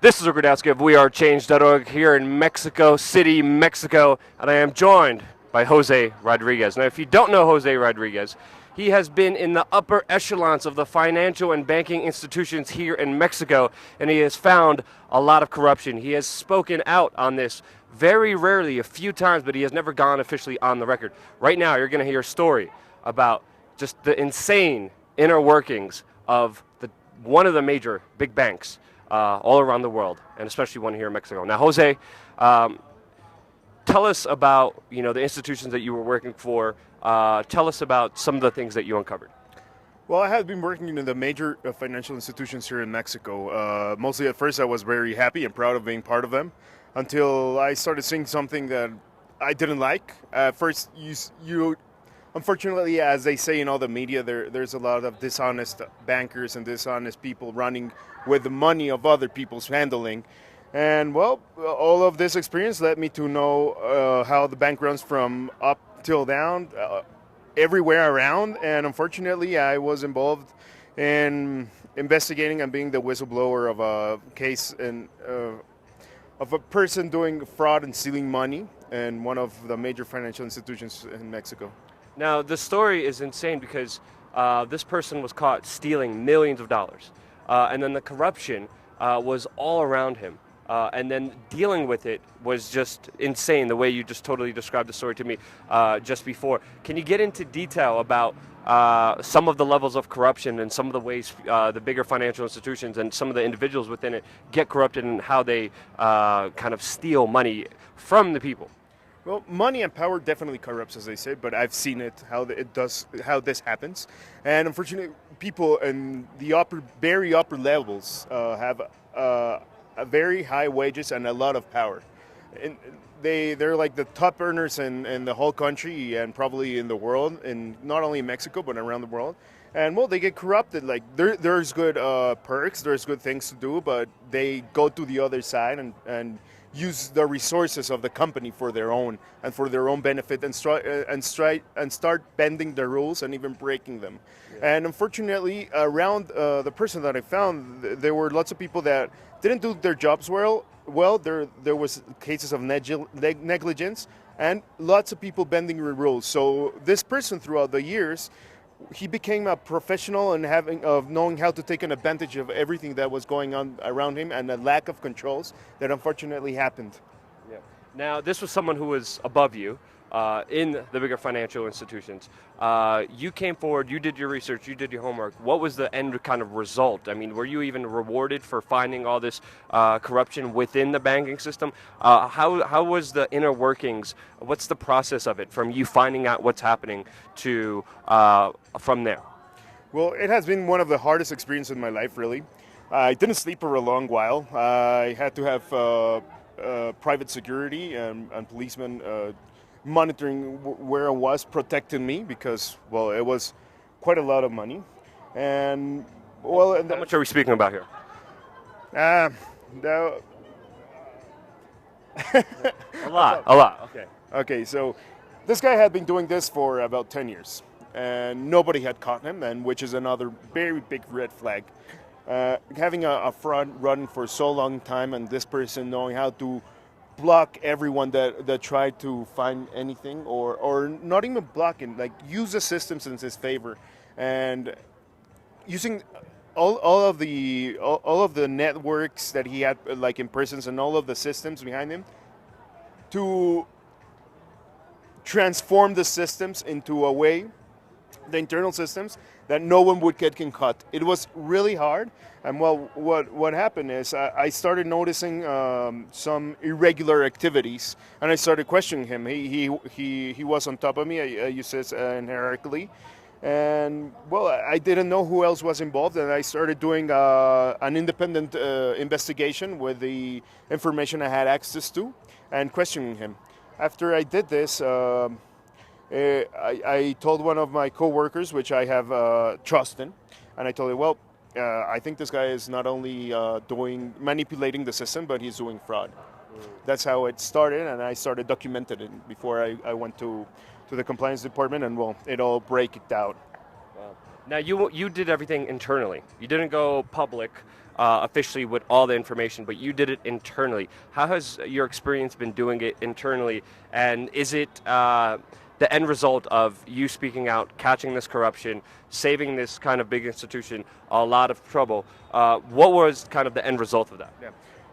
This is Rudkowski of WeAreChange.org here in Mexico City, Mexico, and I am joined by Jose Rodriguez. Now, if you don't know Jose Rodriguez, he has been in the upper echelons of the financial and banking institutions here in Mexico, and he has found a lot of corruption. He has spoken out on this very rarely, a few times, but he has never gone officially on the record. Right now, you're going to hear a story about just the insane inner workings of one of the major big banks all around the world, and especially one here in Mexico. Now, Jose, tell us about the institutions that you were working for. Tell us about some of the things that you uncovered. Well, I have been working in the major financial institutions here in Mexico. Mostly at first I was very happy and proud of being part of them until I started seeing something that I didn't like. At first, you unfortunately, as they say in all the media, there's a lot of dishonest bankers and dishonest people running with the money of other people's handling. And well, all of this experience led me to know how the bank runs from up till down, everywhere around. And unfortunately, I was involved in investigating and being the whistleblower of a case of a person doing fraud and stealing money in one of the major financial institutions in Mexico. Now, the story is insane because this person was caught stealing millions of dollars. And then the corruption was all around him. And then dealing with it was just insane, the way you just totally described the story to me just before. Can you get into detail about some of the levels of corruption and some of the ways the bigger financial institutions and some of the individuals within it get corrupted and how they kind of steal money from the people? Well, money and power definitely corrupts, as they say, but I've seen how this happens. And unfortunately, people in the very upper levels have a very high wages and a lot of power. And they're like the top earners in the whole country and probably in the world, and not only in Mexico, but around the world. And well, they get corrupted. Like there's good perks, there's good things to do, but they go to the other side and use the resources of the company for their own benefit and start bending the rules and even breaking them. Yeah. And unfortunately, around the person that I found, there were lots of people that didn't do their jobs well. There was cases of negligence and lots of people bending the rules. So this person, throughout the years, he became a professional and knowing how to take an advantage of everything that was going on around him and a lack of controls that unfortunately happened. Yeah. Now, this was someone who was above you in the bigger financial institutions. You came forward, you did your research, you did your homework. What was the end kind of result? I mean, were you even rewarded for finding all this corruption within the banking system? How was the inner workings? What's the process of it from you finding out what's happening to from there? Well, it has been one of the hardest experiences in my life, really. I didn't sleep for a long while. I had to have private security and policemen monitoring where I was, protecting me because, well, it was quite a lot of money. And well, how much are we speaking about here? No. A lot. Okay, so this guy had been doing this for about 10 years, and nobody had caught him, and which is another very big red flag. Having a fraud run for so long time, and this person knowing how to block everyone that tried to find anything, or not even blocking, like use the systems in his favor, and using all of the networks that he had, like in prisons, and all of the systems behind him to transform the systems into a way, the internal systems, that no one would get caught. It was really hard. And well, what happened is I started noticing some irregular activities, and I started questioning him. He was on top of me, you said, hierarchically. And well, I didn't know who else was involved, and I started doing an independent investigation with the information I had access to and questioning him. After I did this, I told one of my co-workers, which I have trust in, and I told him, well, I think this guy is not only manipulating the system, but he's doing fraud. That's how it started, and I started documenting it before I went to the compliance department, and well, it all break it out. Wow. Now you did everything internally. You didn't go public officially with all the information, but you did it internally. How has your experience been doing it internally, and is it the end result of you speaking out, catching this corruption, saving this kind of big institution a lot of trouble? What was kind of the end result of that? Yeah.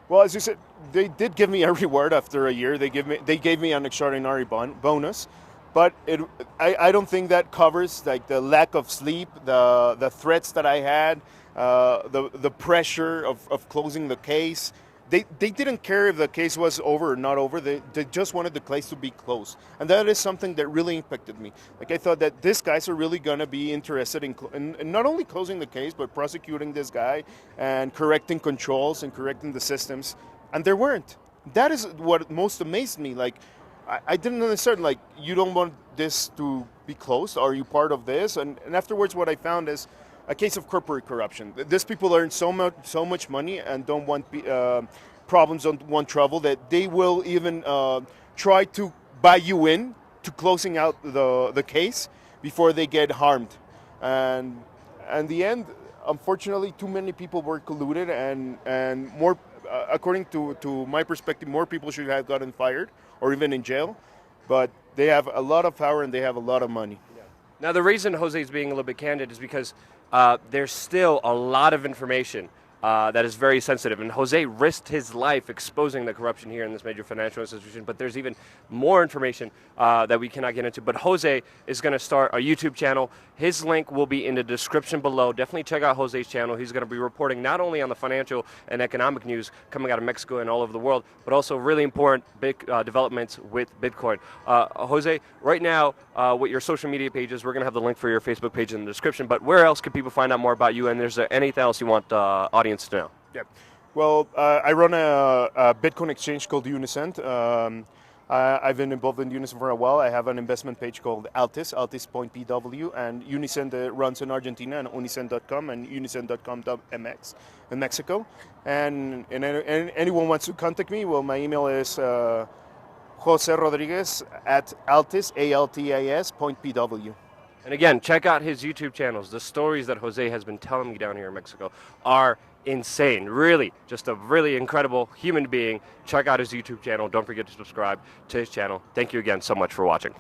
Well, as you said, they did give me a reward after a year. They gave me an extraordinary bonus, but I don't think that covers like the lack of sleep, the threats that I had, the pressure of closing the case. They didn't care if the case was over or not over. They just wanted the case to be closed. And that is something that really impacted me. Like, I thought that these guys are really going to be interested in not only closing the case, but prosecuting this guy and correcting controls and correcting the systems. And they weren't. That is what most amazed me. Like, I didn't understand, like, you don't want this to be closed? Are you part of this? And afterwards, what I found is a case of corporate corruption. These people earn so much money and don't want problems, don't want trouble, that they will even try to buy you in to closing out the case before they get harmed. And in the end, unfortunately, too many people were colluded, and more, according to my perspective, more people should have gotten fired or even in jail. But they have a lot of power and they have a lot of money. Now, the reason Jose is being a little bit candid is because there's still a lot of information that is very sensitive. And Jose risked his life exposing the corruption here in this major financial institution, but there's even more information that we cannot get into. But Jose is going to start a YouTube channel. His link will be in the description below. Definitely check out Jose's channel. He's going to be reporting not only on the financial and economic news coming out of Mexico and all over the world, but also really important big developments with Bitcoin. Jose, right now, with your social media pages, we're going to have the link for your Facebook page in the description, but where else can people find out more about you, and is there anything else you want the audience to know? Yeah. Well, I run a Bitcoin exchange called Unicent. I've been involved in Unicent for a while. I have an investment page called Altis.pw, and Unicent runs in Argentina, and unicent.com and unicent.com.mx in Mexico. And anyone wants to contact me, well, my email is Jose Rodriguez at Altis, ALTIS.pw. And again, check out his YouTube channels. The stories that Jose has been telling me down here in Mexico are insane. Really, just a really incredible human being. Check out his YouTube channel. Don't forget to subscribe to his channel. Thank you again so much for watching.